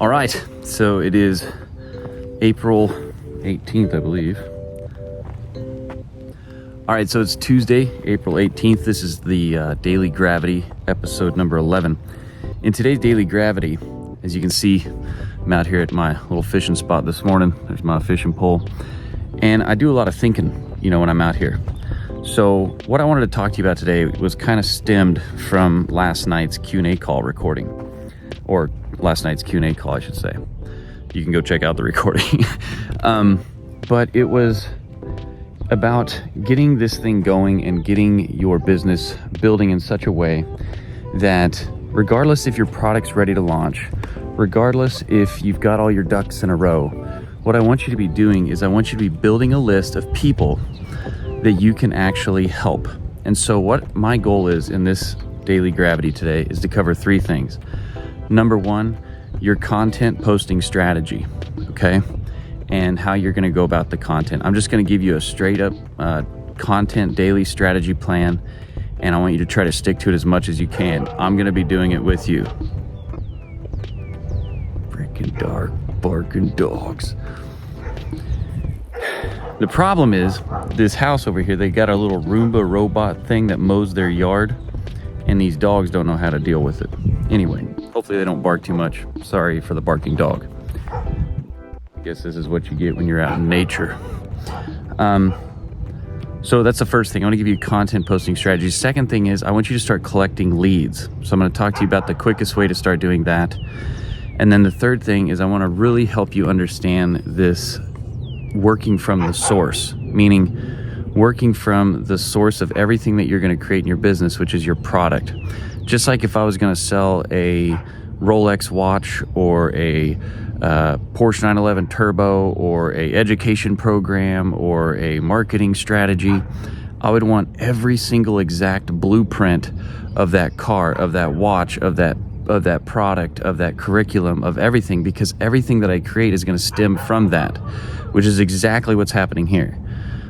All right, so it is April 18th, I believe. All right, so it's Tuesday, April 18th. This is the Daily Gravity episode number 11. In today's Daily Gravity, as you can see, I'm out here at my little fishing spot this morning. There's my fishing pole. And I do a lot of thinking, when I'm out here. So what I wanted to talk to you about today was kind of stemmed from last night's Q&A call recording. Or last night's Q&A call, I should say. You can go check out the recording. But it was about getting this thing going and getting your business building in such a way that regardless if your product's ready to launch, regardless if you've got all your ducks in a row, what I want you to be doing is I want you to be building a list of people that you can actually help. And so what my goal is in this Daily Gravity today is to cover three things. Number one, your content posting strategy, okay? And how you're gonna go about the content. I'm just gonna give you a straight up content daily strategy plan, and I want you to try to stick to it as much as you can. I'm gonna be doing it with you. Freaking dark barking dogs. The problem is, this house over here, they got a little Roomba robot thing that mows their yard, and these dogs don't know how to deal with it. Anyway, hopefully they don't bark too much. Sorry for the barking dog. I guess this is what you get when you're out in nature. So that's the first thing. I want to give you content posting strategies. Second thing is I want you to start collecting leads. So I'm going to talk to you about the quickest way to start doing that. And then the third thing is I want to really help you understand this working from the source, meaning working from the source of everything that you're going to create in your business, which is your product. Just like if I was going to sell a Rolex watch or a Porsche 911 Turbo or a education program or a marketing strategy, I would want every single exact blueprint of that car, of that watch, of that product, of that curriculum, of everything, because everything that I create is going to stem from that, which is exactly what's happening here.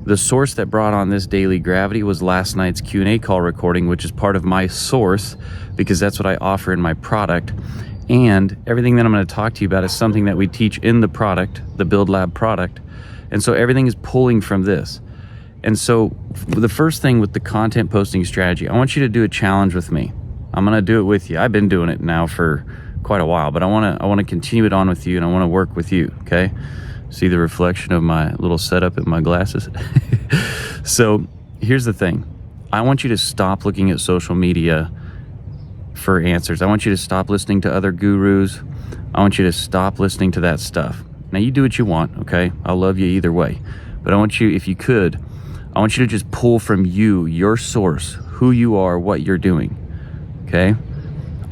The source that brought on this Daily Gravity was last night's Q&A call recording, which is part of my source because that's what I offer in my product. And everything that I'm going to talk to you about is something that we teach in the product, the Build Lab product. And so everything is pulling from this. And so the first thing with the content posting strategy, I want you to do a challenge with me. I'm going to do it with you. I've been doing it now for quite a while, but I want to continue it on with you, and I want to work with you, okay? See the reflection of my little setup in my glasses? So here's the thing. I want you to stop looking at social media for answers. I want you to stop listening to other gurus. I want you to stop listening to that stuff. Now you do what you want, okay? I'll love you either way. But I want you, if you could, I want you to just pull from you, your source, who you are, what you're doing, okay?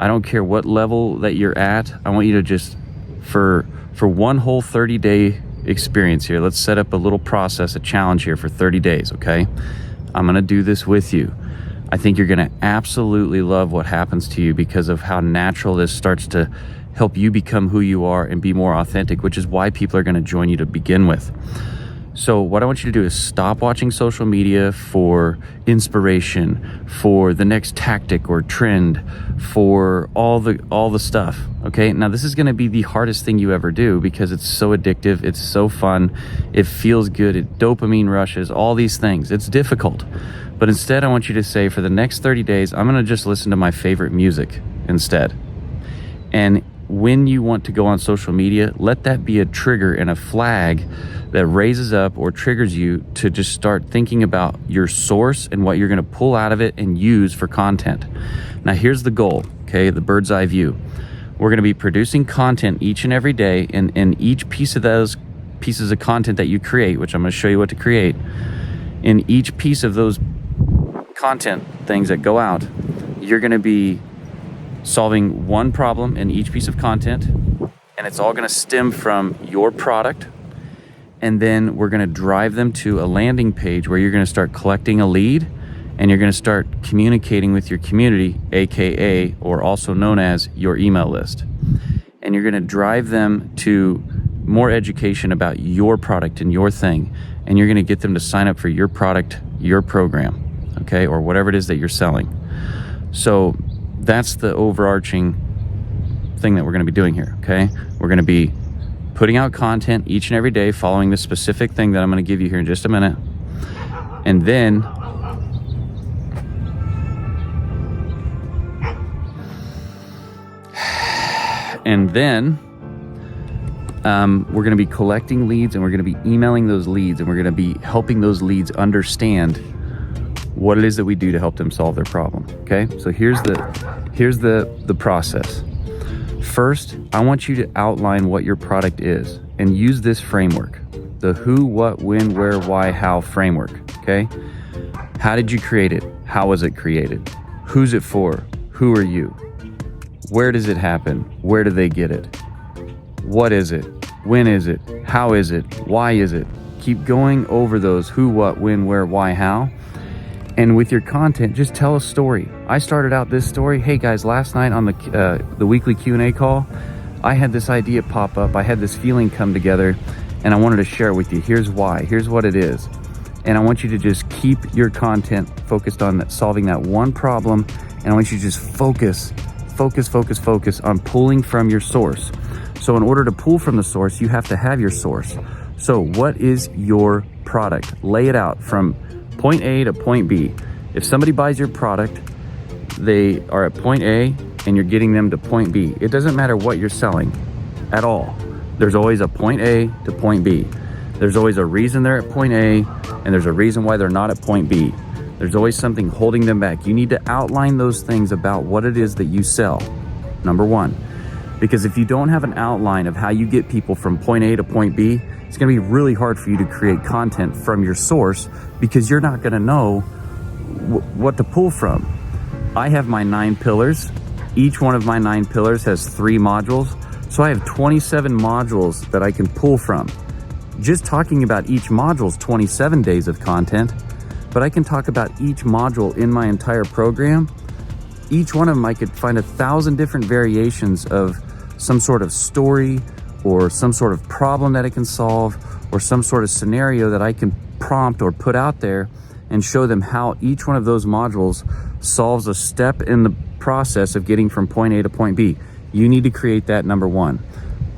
I don't care what level that you're at. I want you to just, for one whole 30-day experience here, let's set up a little process, a challenge here for 30 days, okay? I'm gonna do this with you. I think you're gonna absolutely love what happens to you because of how natural this starts to help you become who you are and be more authentic, which is why people are gonna join you to begin with. So what I want you to do is stop watching social media for inspiration, for the next tactic or trend, for all the stuff, okay? Now this is gonna be the hardest thing you ever do because it's so addictive, it's so fun, it feels good, it dopamine rushes, all these things. It's difficult. But instead I want you to say, for the next 30 days, I'm gonna just listen to my favorite music instead. And when you want to go on social media, let that be a trigger and a flag that raises up or triggers you to just start thinking about your source and what you're going to pull out of it and use for content. Now here's the goal, okay, the bird's eye view. We're going to be producing content each and every day, and in each piece of those pieces of content that you create, which I'm going to show you what to create, in each piece of those content things that go out, you're going to be solving one problem in each piece of content, and it's all going to stem from your product. And then we're going to drive them to a landing page where you're going to start collecting a lead, and you're going to start communicating with your community, aka or also known as your email list. And you're going to drive them to more education about your product and your thing, and you're going to get them to sign up for your product, your program, okay, or whatever it is that you're selling. So that's the overarching thing that we're going to be doing here, okay? We're going to be putting out content each and every day, following the specific thing that I'm going to give you here in just a minute. And then we're going to be collecting leads, and we're going to be emailing those leads, and we're going to be helping those leads understand what it is that we do to help them solve their problem. Okay, so here's the process. First, I want you to outline what your product is and use this framework, the who, what, when, where, why, how framework. Okay, how did you create it? How was it created? Who's it for? Who are you? Where does it happen? Where do they get it? What is it? When is it? How is it? Why is it? Keep going over those who, what, when, where, why, how. And with your content, just tell a story. I started out this story. Hey guys, last night on the weekly Q&A call, I had this idea pop up. I had this feeling come together, and I wanted to share it with you. Here's why. Here's what it is. And I want you to just keep your content focused on solving that one problem. And I want you to just focus on pulling from your source. So in order to pull from the source, you have to have your source. So what is your product? Lay it out from point A to point B. If somebody buys your product, they are at point A and you're getting them to point B. It doesn't matter what you're selling at all. There's always a point A to point B. There's always a reason they're at point A, and there's a reason why they're not at point B. There's always something holding them back. You need to outline those things about what it is that you sell, number one. Because if you don't have an outline of how you get people from point A to point B, it's going to be really hard for you to create content from your source, because you're not going to know what to pull from. I have my 9 pillars. Each one of my 9 pillars has 3 modules. So I have 27 modules that I can pull from. Just talking about each module is 27 days of content, but I can talk about each module in my entire program. Each one of them, I could find 1,000 different variations of some sort of story or some sort of problem that I can solve or some sort of scenario that I can prompt or put out there and show them how each one of those modules solves a step in the process of getting from point A to point B. You need to create that, number one.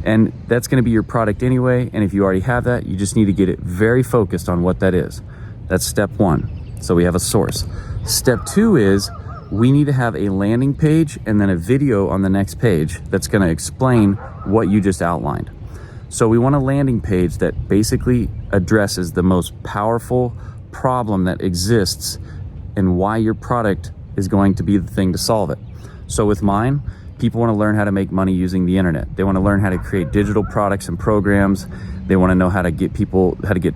And that's going to be your product anyway. And if you already have that, you just need to get it very focused on what that is. That's step one. So we have a source. Step two is we need to have a landing page and then a video on the next page that's going to explain what you just outlined. So we want a landing page that basically addresses the most powerful problem that exists and why your product is going to be the thing to solve it. So with mine, people want to learn how to make money using the internet. They want to learn how to create digital products and programs. They want to know how to get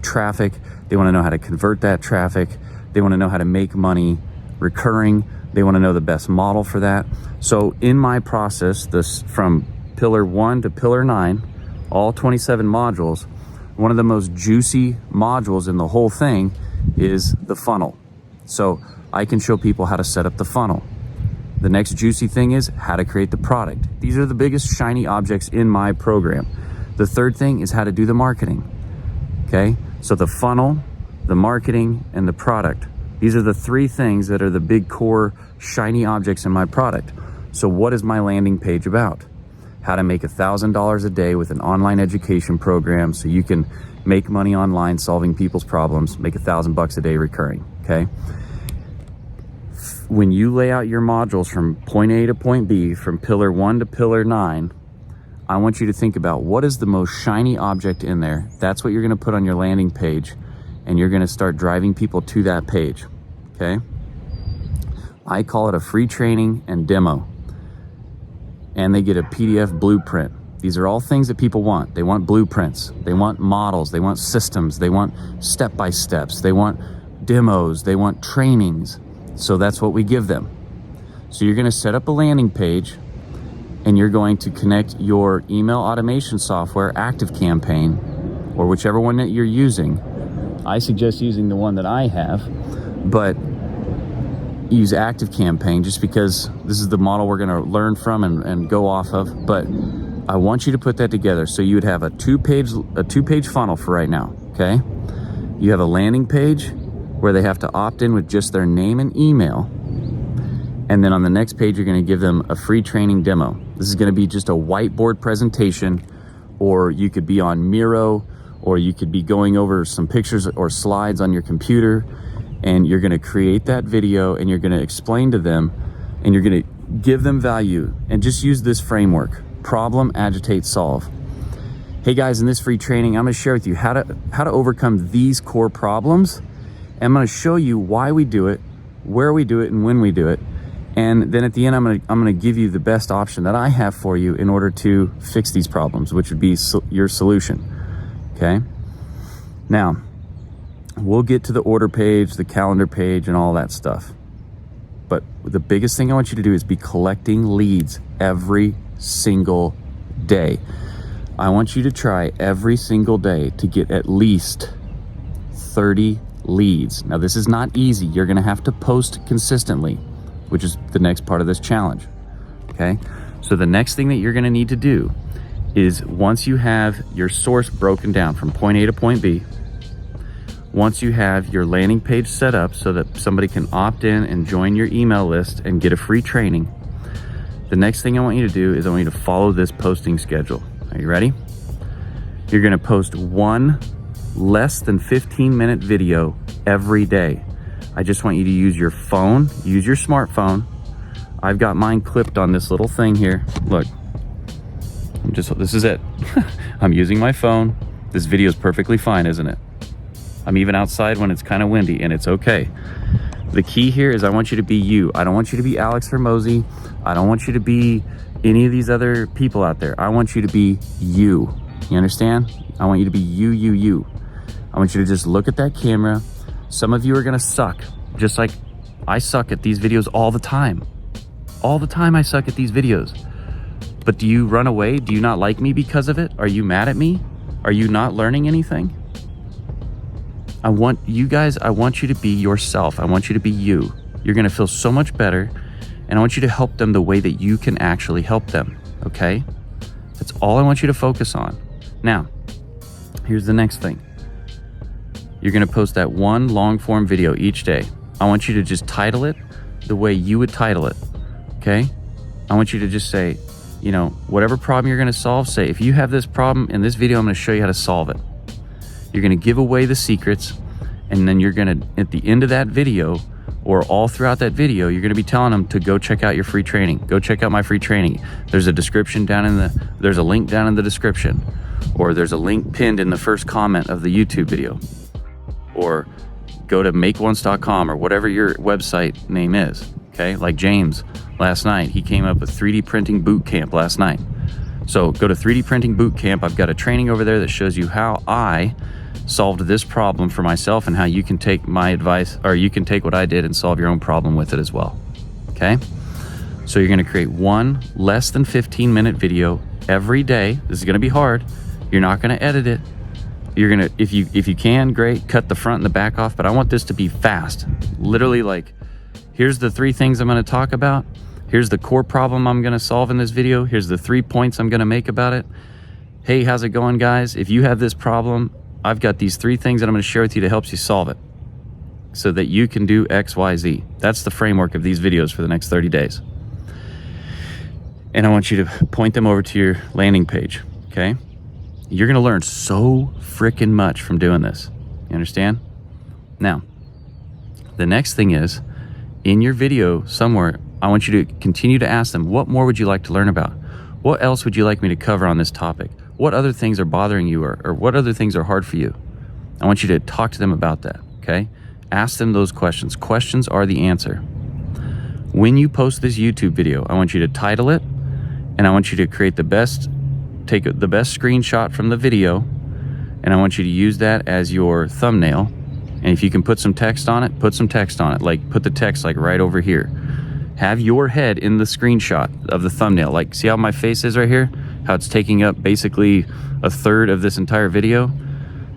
traffic. They want to know how to convert that traffic. They want to know how to make money recurring. They want to know the best model for that. So in my process, this from pillar 1 to pillar 9, all 27 modules, one of the most juicy modules in the whole thing is the funnel. So I can show people how to set up the funnel. The next juicy thing is how to create the product. These are the biggest shiny objects in my program. The third thing is how to do the marketing. Okay, so the funnel, the marketing, and the product. These are the 3 things that are the big core shiny objects in my product. So what is my landing page about? How to make $1,000 a day with an online education program so you can make money online solving people's problems, make $1,000 a day recurring, okay? When you lay out your modules from point A to point B, from pillar 1 to pillar 9, I want you to think about what is the most shiny object in there. That's what you're gonna put on your landing page, and you're gonna start driving people to that page, okay? I call it a free training and demo. And they get a PDF blueprint. These are all things that people want. They want blueprints, they want models, they want systems, they want step-by-steps, they want demos, they want trainings. So that's what we give them. So you're gonna set up a landing page and you're going to connect your email automation software, ActiveCampaign, or whichever one that you're using. I suggest using the one that I have, but use ActiveCampaign just because this is the model we're gonna learn from and go off of. But I want you to put that together. So you would have a two-page funnel for right now, okay? You have a landing page where they have to opt in with just their name and email. And then on the next page, you're going to give them a free training demo. This is going to be just a whiteboard presentation, or you could be on Miro, or you could be going over some pictures or slides on your computer, and you're going to create that video and you're going to explain to them and you're going to give them value, and just use this framework: problem, agitate, solve. Hey guys, in this free training, I'm going to share with you how to overcome these core problems. And I'm going to show you why we do it, where we do it, and when we do it. And then at the end, I'm going to give you the best option that I have for you in order to fix these problems, which would be your solution. Okay? Now, we'll get to the order page, the calendar page, and all that stuff. But the biggest thing I want you to do is be collecting leads every single day. I want you to try every single day to get at least 30 leads. Now, this is not easy. You're going to have to post consistently, which is the next part of this challenge. Okay? So the next thing that you're going to need to do is, once you have your source broken down from point A to point B, once you have your landing page set up so that somebody can opt in and join your email list and get a free training, the next thing I want you to do is I want you to follow this posting schedule. Are you ready? You're going to post one less than 15-minute video every day. I just want you to use your phone, use your smartphone. I've got mine clipped on this little thing here. Look, this is it. I'm using my phone. This video is perfectly fine, isn't it? I'm even outside when it's kind of windy, and it's okay. The key here is I want you to be you. I don't want you to be Alex Hermosi. I don't want you to be any of these other people out there. I want you to be you. You understand? I want you to be you. I want you to just look at that camera. Some of you are gonna suck, just like I suck at these videos all the time. All the time I suck at these videos. But do you run away? Do you not like me because of it? Are you mad at me? Are you not learning anything? I want you to be yourself. I want you to be you. You're gonna feel so much better, and I want you to help them the way that you can actually help them, okay? That's all I want you to focus on. Now, here's the next thing. You're gonna post that one long form video each day. I want you to just title it the way you would title it, okay? I want you to just say, whatever problem you're gonna solve, say, if you have this problem in this video, I'm gonna show you how to solve it. You're gonna give away the secrets, and then you're gonna, at the end of that video, or all throughout that video, you're gonna be telling them to go check out your free training. Go check out my free training. There's a link down in the description, or there's a link pinned in the first comment of the YouTube video, or go to makeonce.com or whatever your website name is, okay? Like James last night, he came up with 3D printing boot camp last night. So go to 3D printing boot camp. I've got a training over there that shows you how I solved this problem for myself, and how you can take my advice, or you can take what I did and solve your own problem with it as well. Okay? So you're gonna create one less than 15-minute video every day. This is gonna be hard. You're not gonna edit it. You're gonna, if you can, great, cut the front and the back off, but I want this to be fast. Literally, like, here's the 3 things I'm gonna talk about. Here's the core problem I'm gonna solve in this video. Here's the 3 points I'm gonna make about it. Hey, how's it going, guys? If you have this problem, I've got these 3 things that I'm gonna share with you to help you solve it so that you can do X, Y, Z. That's the framework of these videos for the next 30 days. And I want you to point them over to your landing page, okay? You're gonna learn so freaking much from doing this. You understand? Now, the next thing is, in your video somewhere, I want you to continue to ask them, what more would you like to learn about? What else would you like me to cover on this topic? What other things are bothering you, or what other things are hard for you? I want you to talk to them about that, okay? Ask them those questions. Questions are the answer. When you post this YouTube video, I want you to title it, and I want you to take the best screenshot from the video, and I want you to use that as your thumbnail. And if you can put some text on it, put some text on it. Like, put the text like right over here. Have your head in the screenshot of the thumbnail. Like, see how my face is right here? How it's taking up basically a third of this entire video?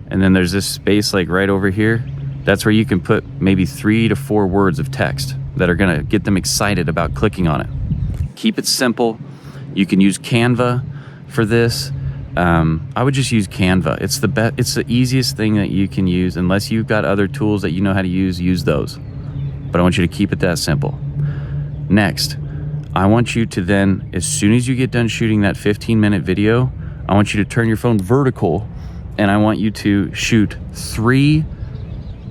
And then there's this space like right over here. That's where you can put maybe 3 to 4 words of text that are gonna get them excited about clicking on it. Keep it simple. You can use Canva for this. I would just use Canva. It's the easiest thing that you can use. Unless you've got other tools that you know how to use those. But I want you to keep it that simple. Next, I want you to then, as soon as you get done shooting that 15-minute video, I want you to turn your phone vertical, and I want you to shoot 3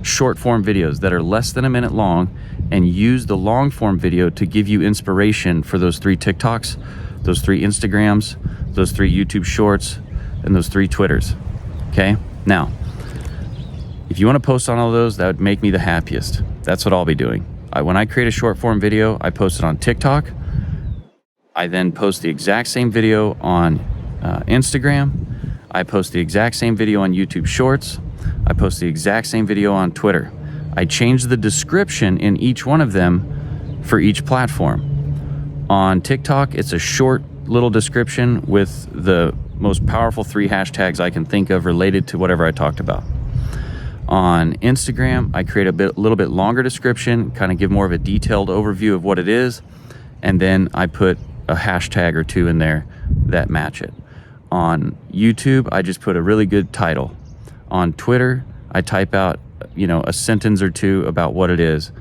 short form videos that are less than a minute long, and use the long form video to give you inspiration for those 3 TikToks, those 3 Instagrams, those 3 YouTube shorts, and those 3 Twitters. Okay? Now, if you want to post on all those, that would make me the happiest. That's what I'll be doing. When I create a short form video, I post it on TikTok. I then post the exact same video on Instagram. I post the exact same video on YouTube Shorts. I post the exact same video on Twitter. I change the description in each one of them for each platform. On TikTok, it's a short little description with the most powerful 3 hashtags I can think of related to whatever I talked about. On Instagram, I create a little bit longer description, kind of give more of a detailed overview of what it is, and then I put a hashtag or 2 in there that match it. On YouTube, I just put a really good title. On Twitter, I type out, a sentence or 2 about what it is,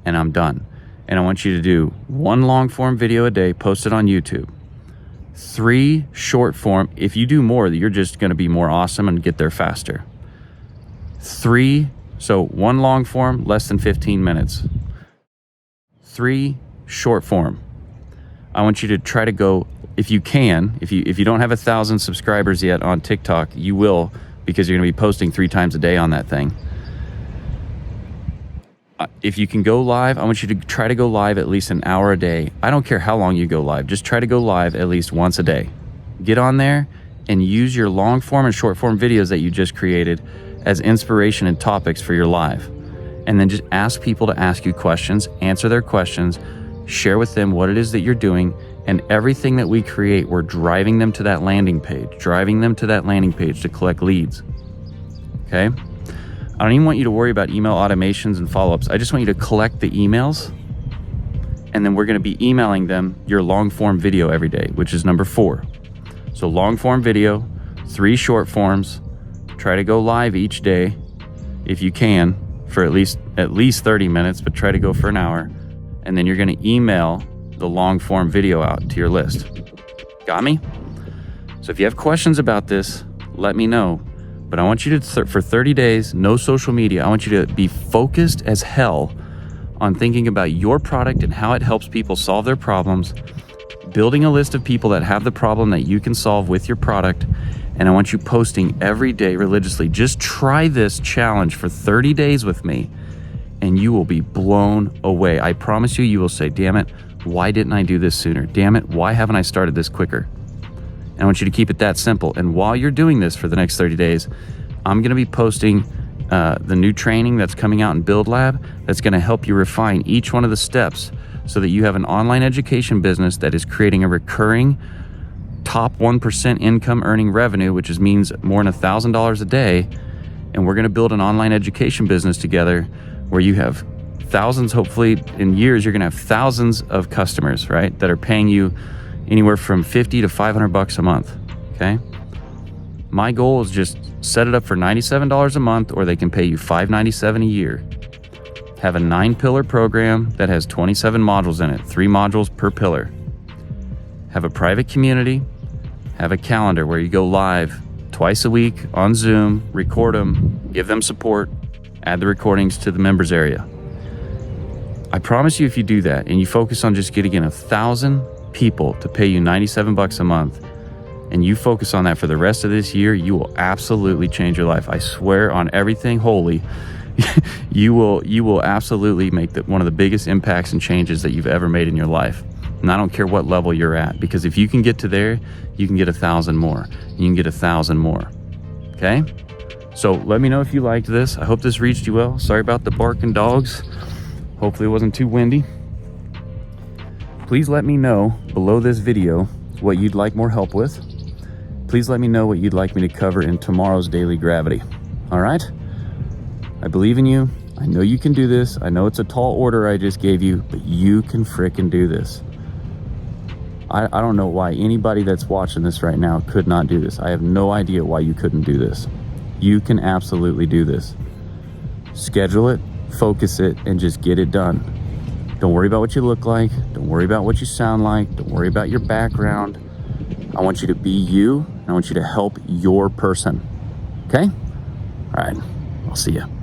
and I'm done. And I want you to do 1 long form video a day, post it on YouTube. 3 short form. If you do more, you're just going to be more awesome and get there faster. 3, so 1 long form, less than 15 minutes. 3 short form. I want you to try to go, if you can, if you don't have 1,000 subscribers yet on TikTok, you will, because you're going to be posting 3 times a day on that thing. If you can go live, I want you to try to go live at least an hour a day. I don't care how long you go live. Just try to go live at least once a day. Get on there and use your long form and short form videos that you just created as inspiration and topics for your live. And then just ask people to ask you questions, answer their questions, share with them what it is that you're doing, and everything that we create, we're driving them to that landing page to collect leads. Okay? I don't even want you to worry about email automations and follow-ups. I just want you to collect the emails, and then we're going to be emailing them your long form video every day, which is number 4. So long form video, 3 short forms. Try to go live each day if you can for at least 30 minutes, but try to go for an hour. And then you're going to email the long form video out to your list. Got me? So if you have questions about this, let me know. But I want you to, for 30 days, no social media. I want you to be focused as hell on thinking about your product and how it helps people solve their problems, building a list of people that have the problem that you can solve with your product. And I want you posting every day religiously. Just try this challenge for 30 days with me, and you will be blown away. I promise you, you will say, damn it, why didn't I do this sooner? Damn it, why haven't I started this quicker? And I want you to keep it that simple. And while you're doing this for the next 30 days, I'm going to be posting the new training that's coming out in Build Lab that's going to help you refine each one of the steps so that you have an online education business that is creating a recurring top 1% income earning revenue, which means more than $1,000 a day. And we're going to build an online education business together where you have thousands, hopefully in years, you're going to have thousands of customers, right? That are paying you anywhere from $50 to $500 a month. Okay. My goal is just set it up for $97 a month, or they can pay you $597 a year. Have a 9-pillar program that has 27 modules in it, 3 modules per pillar. Have a private community. Have a calendar where you go live twice a week on Zoom, record them, give them support, add the recordings to the members area. I promise you, if you do that and you focus on just getting in 1,000 people to pay you $97 a month, and you focus on that for the rest of this year, you will absolutely change your life. I swear on everything holy, you will absolutely make one of the biggest impacts and changes that you've ever made in your life. And I don't care what level you're at, because if you can get to there, you can get 1,000 more. You can get 1,000 more. Okay? So let me know if you liked this. I hope this reached you well. Sorry about the barking dogs. Hopefully it wasn't too windy. Please let me know below this video what you'd like more help with. Please let me know what you'd like me to cover in tomorrow's Daily Gravity. All right? I believe in you. I know you can do this. I know it's a tall order I just gave you, but you can frickin' do this. I don't know why anybody that's watching this right now could not do this. I have no idea why you couldn't do this. You can absolutely do this. Schedule it, focus it, and just get it done. Don't worry about what you look like. Don't worry about what you sound like. Don't worry about your background. I want you to be you. And I want you to help your person. Okay? All right. I'll see you.